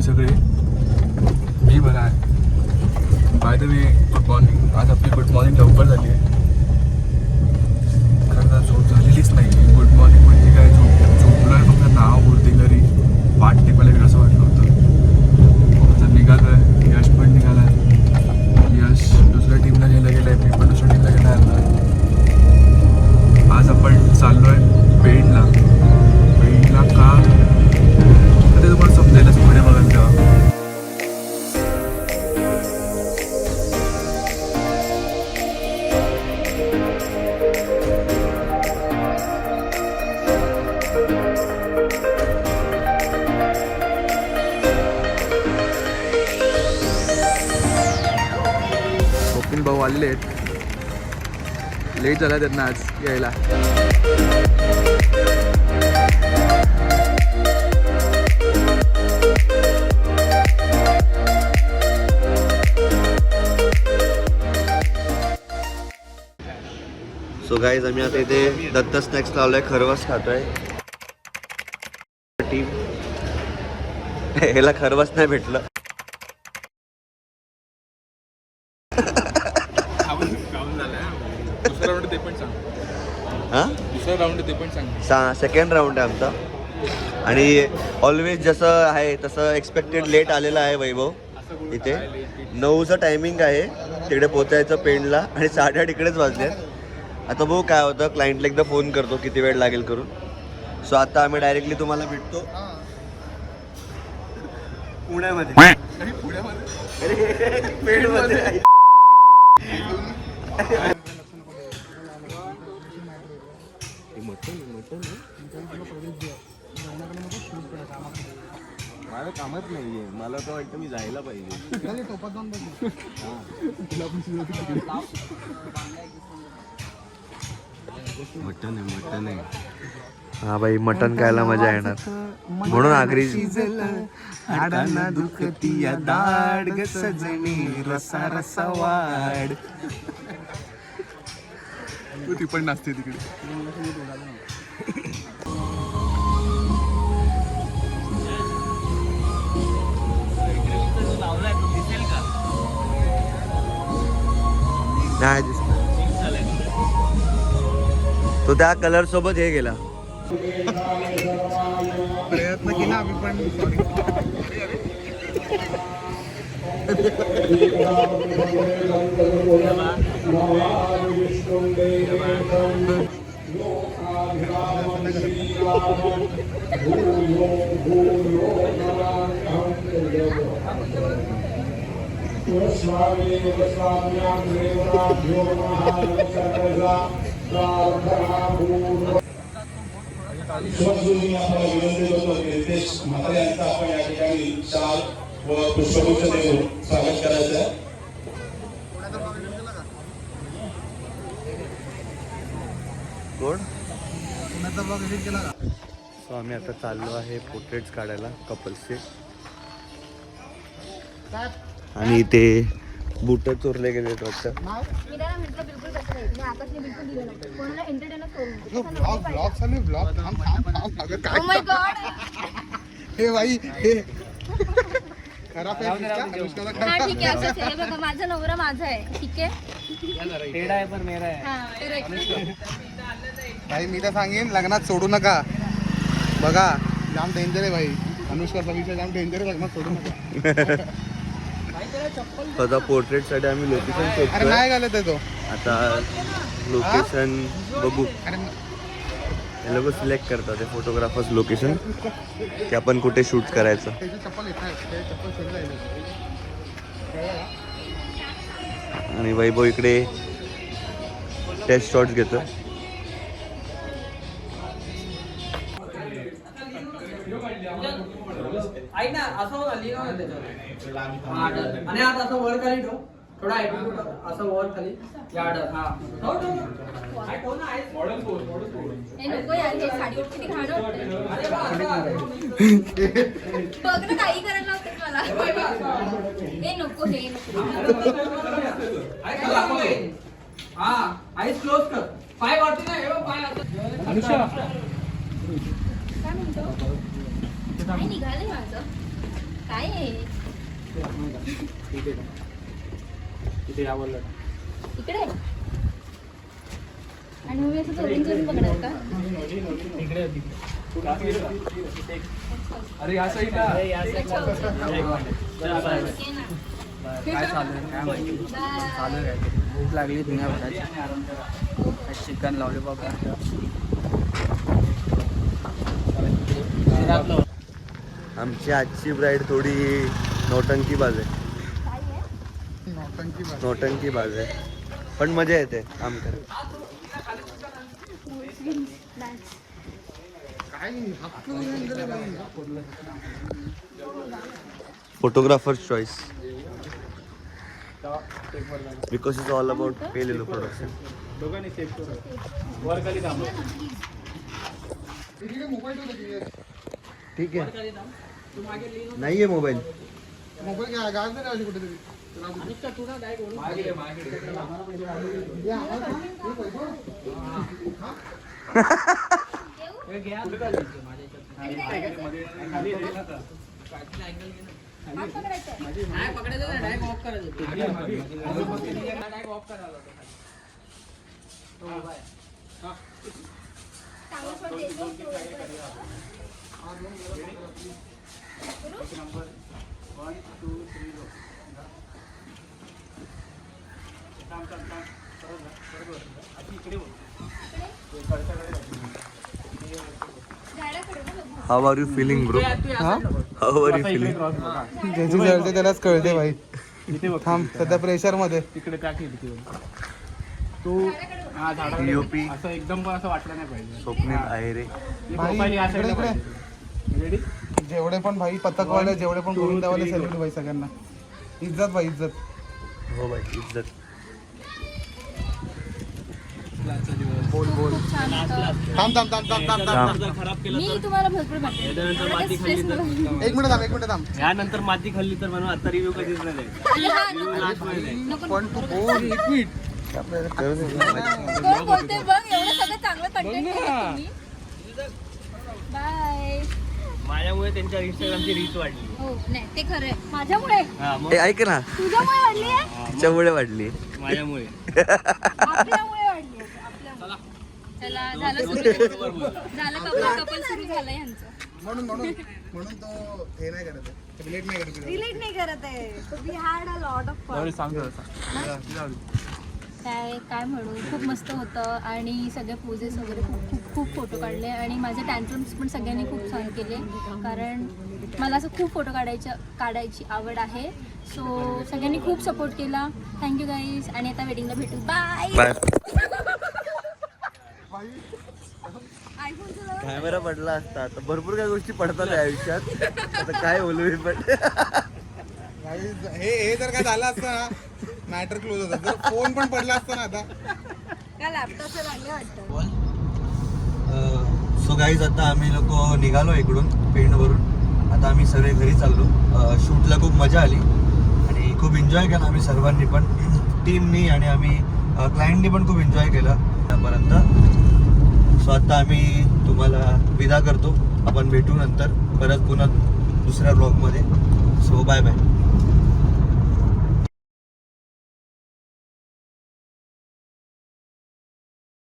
सगळे? मी बरा आहे. By the way good morning. आज आपली गुड मॉर्निंग लवकर झाली आहे. खरं झोप झालेलीच नाही. गुड मॉर्निंग म्हणजे काय, झोपलो आहे फक्त नाव उरते घरी. पाठ टेपायला असं वाटलं होतं. आता निघालो आहे. यश पण निघाला आहे. यश दुसऱ्या टीमला घ्यायला गेलं आहे. मी पण दुसऱ्या टीमला घ्यायला आलो आहे. आज आपण चाललो आहे पेणला. पेणला का ते तुम्हाला समजायलाच पुढे बघाल तेव्हा. स्वप्नील भाऊ आलेले आहेत. लेट झाला त्यांना आज यायला. सो गाईज आम्ही आता इथे दत्त स्नॅक्स लावलाय. खरवस खातोय. टीम ह्याला खरवस नाही भेटलं. सेकंड राऊंड आहे आमचा. आणि ऑलवेज जसं आहे तसं एक्सपेक्टेड लेट आलेला आहे वैभव. इथे 9चं टायमिंग आहे तिकडे पोचायचं पेणला आणि 8:30 इकडेच वाजले. आता भाऊ काय होतं, क्लायंटला एकदा फोन करतो किती वेळ लागेल करून. सो आता आम्ही डायरेक्टली तुम्हाला भेटतो पुण्यामध्ये. पेणमध्ये मला कामच नाहीये. मला तर वाटतं मी जायला पाहिजे. मटन आहे, मटन आहे. हा भाई, मटन खायला मजा येणार म्हणून आगरी. हाडांना दुखती या दाड ग सजणी, रसा रसा वाड. ती पण नाचते तिकडे. नाही दिसत. तो त्या कलर सोबत हे गेला. प्रयत्न केला आम्ही पण. आपण या ठिकाणी शाल व पुष्पगुच्छ देऊन स्वागत करायचं. कोण? सो आम्ही आता चाललो आहे पोर्ट्रेट्स काढायला कपल्सचे. आणि ते बुट चोरले गेले वाटतं. हे भाई हे माझा नवरा माझा आहे. ठीक आहे. भाई मी तर सांगेन लग्नात सोडू नका. बघा जाम डेंजर आहे भाई. अनुष्काचा विषय जाम डेंजर आहे. लग्नात सोडू नका. आता पोर्ट्रेटसाठी आम्ही लोकेशन अरे शोधतोय. नाही घालत आहे तो. आता लोकेशन बघू. हे लोक सिलेक्ट करतात ते फोटोग्राफर्स लोकेशन की आपण कुठे शूट करायचं. आणि वैभव इकडे टेस्ट शॉट्स घेतो. ऐक ना, असं आली ना त्याच्यावर. आणि आता असं वर खाली ठेव. थोडा असं वर खाली याड. हा नको यार, हे साडी किती घाण वाटते. बघ ना, काही करायला लावतात मला. हे नको, हे नको. हा, आईस क्लोज कर. पाय वाटते ना, हे पाय आता. अनुष्का काय म्हणतो? काय निघालंय माझं? काय आहे इथे या बोललं इकडे आणि मग मी असं चोरून चोरून बघणार का इकडे अरे या साईडला अच्छा, okay. काय Okay ना. चालू आहे काय माहिती Bye. चालू आहे भूक लागली दुनियाभराची चिकन लॉलीपॉप आमची आजची ब्राईड थोडी नौटंकी बाज आहे. काय आहे? नौटंकी बाज आहे पण मजा येते काम करायला. Photographers choice because it's all about पेलेलो प्रोडक्शन. दोघांनी सेफ वर खाली थांबव ठीक आहे नाहीये मोबाईल. हात पकडायचा आहे. नाही पकडायचं नाही डायरेक्ट ऑफ करायचं डायरेक्ट ऑफ करायला चांगलं shot द्यायचं. झाडाकडे ना बघू. How are you feeling bro? How are you feeling? ज्याची जळते त्यालाच कळते भाई. थांब सध्या प्रेशर मध्ये. तिकडे त्या तिकडे तू हा झाडा POP असं एकदम पण असं वाटलं नाही पाहिजे स्वप्नील आहे रे. भाई, प्रोफाईल या इकडे, साईडला इकडे. पाहिजे. रेडी जेवढे पण भाई पतकवाले जेवढे पण गोविंदावाले सेलिब्रिटी भाई सगळ्यांना इज्जत भाई इज्जत. हो भाई इज्जत. बोल बोल. खूप छान होतं. थांब थांब थांब थांब थांब थांब. खराब केलं मी तुम्हाला भरपूर भेटेल. त्याच्यानंतर मला माती काही खाल्ली stress तर नाही. एक मिनिट थांब. यानंतर माती खाल्ली तर म्हणून आता रिव्ह्यू कधीच नाही अरे हा, नको. लास्ट मध्ये जाईल. नको, पण तू बोल एक मिनिट. कोण बोलते बघ एवढं सगळं चांगलं कंटेंट तुम्ही. बाय. माझ्यामुळे त्यांच्या इंस्टाग्रामची रीच वाढली हो नाही ते खरं आहे माझ्यामुळे हा मग ए ऐक ना तुझ्यामुळे वाढली आहे तिच्यामुळे वाढली. माझ्यामुळे आपल्यामुळे वाढली आहे आपल्यामुळे. चला झालं सुरू झालं कपल सुरू झालं यांचं. म्हणून तो हे नाही करत आहे. रिलेट नाही करत आहे. रिलेट नाही करत आहे. We had a lot of fun. काय म्हणू खूप मस्त होतं आणि सगळे पोजेस वगैरे खूप खूप खूप फोटो काढले आणि माझे टँट्रम्स पण सगळ्यांनी खूप छान केले कारण मला असं खूप फोटो काढायची आवड आहे. सो सगळ्यांनी खूप सपोर्ट केला. थँक्यू गाईज आणि आता वेडिंगला भेटू. बाय. बाय. आयफोनचं कॅमेरा पडला असता आता भरपूर काही गोष्टी पडतात या आयुष्यात. आता काय बोलू मी पण. हे जर काय झालं असतं ना मॅटर क्लोज होता. जर फोन पण पडला असता ना आता. का लॅपटॉपचं लागले वाटतं. सो गाईज आता आम्ही लोक निघालो इकडून पेंडवरून. आता आम्ही सगळे घरी चाललो. शूटला खूप मजा आली आणि खूप एन्जॉय केला आम्ही सर्वांनी पण. टीमनी आणि आम्ही क्लायंटनी पण खूप एन्जॉय केला त्यापर्यंत. सो आता आम्ही तुम्हाला विदा करतो. आपण भेटू नंतर परत पुन्हा दुसऱ्या ब्लॉगमध्ये. So bye bye.